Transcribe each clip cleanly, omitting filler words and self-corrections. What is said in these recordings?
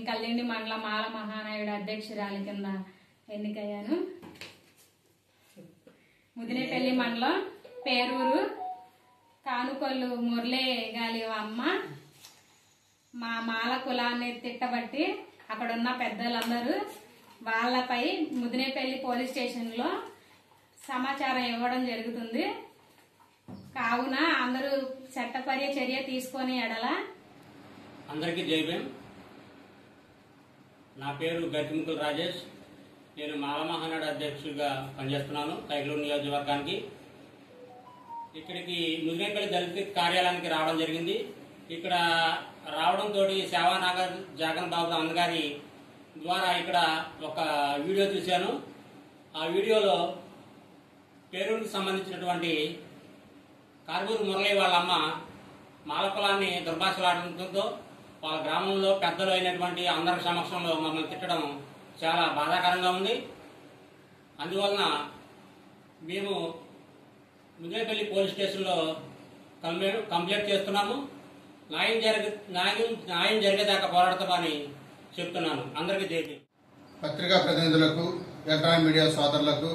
కల్లిండి మండల మాల మహానాయుడు అధ్యక్షురాలి కింద ఎన్నికయ్యాను. ముదినేపల్లి మండలం పేరూరు కానుకొల్లు మురళీ గాలి అమ్మ మా మాల కులాన్ని తిట్టబట్టి అక్కడున్న పెద్దలందరూ వాళ్ళపై ముదినేపల్లి పోలీస్ స్టేషన్లో సమాచారం ఇవ్వడం జరుగుతుంది. కావున అందరూ చట్టపర్య చర్య తీసుకొని ఎడల అందరికీ జై భీమ్. నా పేరు గట్టిముకుల రాజేష్. నేను మాల మహానాడు అధ్యక్షుడిగా పనిచేస్తున్నాను కైకలూరు నియోజకవర్గానికి. ఇక్కడికి ముదినేపల్లి దళిత కార్యాలయానికి రావడం జరిగింది. ఇక్కడ రావడంతో సేవానగర్ జగన్ బాబు అన్నగారి ద్వారా ఇక్కడ ఒక వీడియో చూశాను. ఆ వీడియోలో పేరూరుకు సంబంధించినటువంటి కార్బూరు మురళి వాళ్ళ అమ్మ మాల కులాన్ని దుర్భాషలాడటంతో వాళ్ళ గ్రామంలో పెద్దలు అయినటువంటి అందరి సమక్షంలో మమ్మల్ని తిట్టడం చాలా బాధాకరంగా ఉంది. అందువలన మేము ముదినేపల్లి పోలీస్ స్టేషన్లో కంప్లైంట్ చేస్తున్నాము. న్యాయం జరిగేదాకా పోరాడతామని చెప్తున్నాను. అందరికీ జై భీమ్. పత్రికా ప్రతినిధులకు, ఎలక్ట్రానిక్ మీడియా సోదరులకు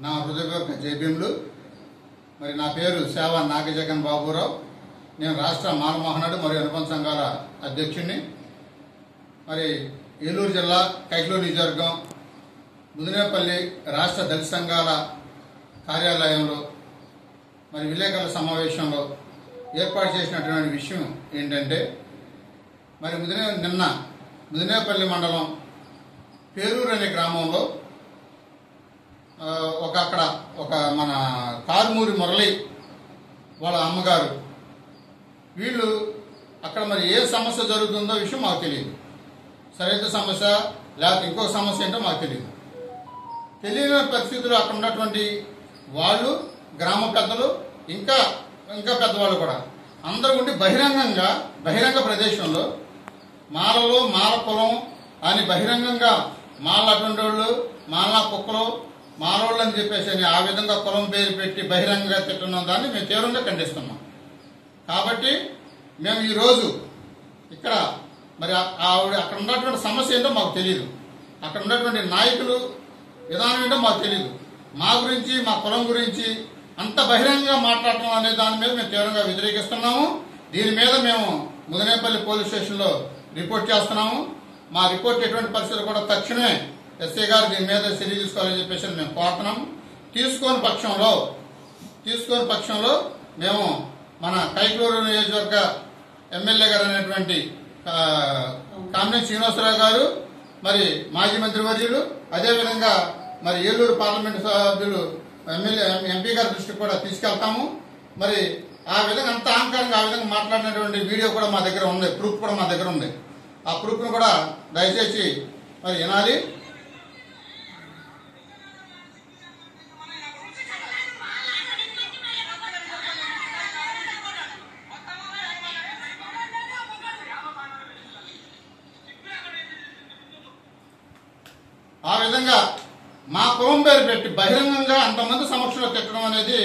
నా హృదయపూర్వక జై భీములు. మరి నా పేరు సేవా నాగజగన్ బాబురావు. నేను రాష్ట్ర మాల మహానాడు మరియు అనుబంధ సంఘాల అధ్యక్షుడిని. మరి ఏలూరు జిల్లా కైకలూరు నియోజకవర్గం ముదినేపల్లి రాష్ట్ర దళిత సంఘాల కార్యాలయంలో మరి విలేకరుల సమావేశంలో ఏర్పాటు చేసినటువంటి విషయం ఏంటంటే, మరి నిన్న ముదినేపల్లి మండలం పేరూరు అనే గ్రామంలో ఒక మన కారుమూరి మురళి వాళ్ళ అమ్మగారు వీళ్ళు అక్కడ మరి ఏ సమస్య జరుగుతుందో విషయం మాకు తెలియదు. సరైన సమస్య లేకపోతే ఇంకో సమస్య ఏంటో మాకు తెలియదు. తెలియని పరిస్థితుల్లో అక్కడ ఉన్నటువంటి వాళ్ళు, గ్రామ పెద్దలు, ఇంకా పెద్దవాళ్ళు కూడా అందరూ ఉండి బహిరంగ ప్రదేశంలో మాలలో మాల కులం అని బహిరంగంగా మాల అటువంటి వాళ్ళు, మాల కుక్కలు, మాలోళ్ళు అని చెప్పేసి ఆ విధంగా కులం పేరు పెట్టి బహిరంగంగా తిట్టున్న దాన్ని మేము తీవ్రంగా ఖండిస్తున్నాం. కాబట్టి మేము ఈరోజు ఇక్కడ మరి అక్కడ ఉన్నటువంటి సమస్య ఏంటో మాకు తెలియదు. అక్కడ ఉన్నటువంటి నాయకులు విధానం ఏంటో మాకు తెలియదు. మా గురించి, మా కులం గురించి అంత బహిరంగంగా మాట్లాడటం అనే దాని మీద మేము తీవ్రంగా వ్యతిరేకిస్తున్నాము. దీని మీద మేము ముదినేపల్లి పోలీస్ స్టేషన్లో రిపోర్ట్ చేస్తున్నాము. మా రిపోర్ట్ ఎటువంటి పరిస్థితులు కూడా తక్షణమే ఎస్ఐ గారు దీని మీద చర్య తీసుకోవాలని చెప్పేసి మేము కోరుతున్నాము. తీసుకోని పక్షంలో మేము మన కైకలూరు నియోజకవర్గ ఎమ్మెల్యే గారు అనేటువంటి కామినేని శ్రీనివాసరావు గారు, మరి మాజీ మంత్రి వర్యులు, అదేవిధంగా మరి ఏలూరు పార్లమెంటు సభ్యులు ఎంపీ గారి దృష్టికి కూడా తీసుకెళ్తాము. మరి ఆ విధంగా అంత అహంకారంగా ఆ విధంగా మాట్లాడినటువంటి వీడియో కూడా మా దగ్గర ఉంది, ప్రూఫ్ కూడా మా దగ్గర ఉంది. ఆ ప్రూఫ్ను కూడా దయచేసి మరి వినాలి. ఆ విధంగా మా కులం పేరు పెట్టి బహిరంగంగా అంతమంది సమక్షంలో తిట్టడం అనేది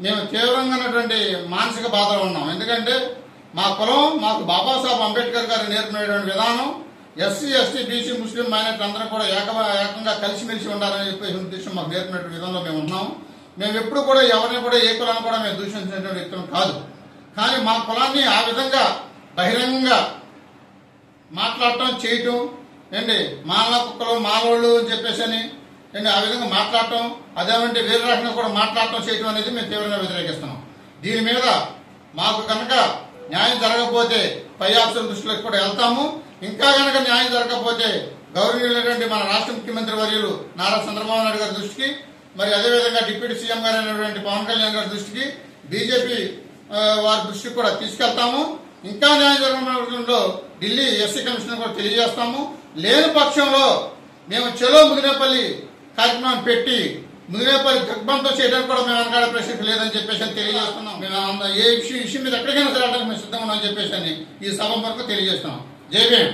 మేము తీవ్రంగా మానసిక బాధలో ఉన్నాం. ఎందుకంటే మా కులం మాకు బాబాసాహెబ్ అంబేద్కర్ గారు నేర్పినటువంటి విధానం ఎస్సీ, ఎస్టీ, బీసీ, ముస్లిం మైనారిటీ అందరూ కూడా ఏకంగా కలిసిమెలిసి ఉండాలని చెప్పేసి ఉద్దేశం మాకు నేర్పినటువంటి విధంలో మేము ఉన్నాం. మేము ఎప్పుడు కూడా ఎవరిని కూడా ఏ కులాన్ని కూడా మేము దూషించినటువంటి వ్యక్తులు కాదు. కానీ మా కులాన్ని ఆ విధంగా బహిరంగంగా మాట్లాడటం, చేయటం ఏంటి మాల కుక్కలు, మాలోళ్ళు అని చెప్పేసి ఏంటి ఆ విధంగా మాట్లాడటం, అదేమంటే వేరే రకంగా కూడా మాట్లాడటం, చేయటం అనేది మేము తీవ్రంగా వ్యతిరేకిస్తున్నాం. దీని మీద మాకు కనుక న్యాయం జరగకపోతే పై ఆఫీసర్ దృష్టిలోకి కూడా వెళ్తాము. ఇంకా కనుక న్యాయం జరగకపోతే గౌరవనీయులైనటువంటి మన రాష్ట్ర ముఖ్యమంత్రి వర్యులు నారా చంద్రబాబు నాయుడు గారి దృష్టికి, మరి అదేవిధంగా డిప్యూటీ సీఎం గారు అయినటువంటి పవన్ కళ్యాణ్ గారి దృష్టికి, బీజేపీ వారి దృష్టికి కూడా తీసుకెళ్తాము. ఇంకా న్యాయం జరగడంలో ఢిల్లీ ఎస్సీ కమిషన్ కూడా తెలియజేస్తాము. లేని పక్షంలో మేము చెలో ముదినేపల్లి కార్యక్రమం పెట్టి ముదినేపల్లి దిగ్బంధం చేయడానికి కూడా మేము వెనకాడే ప్రశ్న లేదని చెప్పేసి తెలియజేస్తున్నాం. మేము ఏ విషయం మీద ఎక్కడికైనా తిరగడానికి మేము సిద్ధంగా ఉన్నామని చెప్పేసి ఈ సభ వరకు తెలియజేస్తున్నాం. జై భీమ్.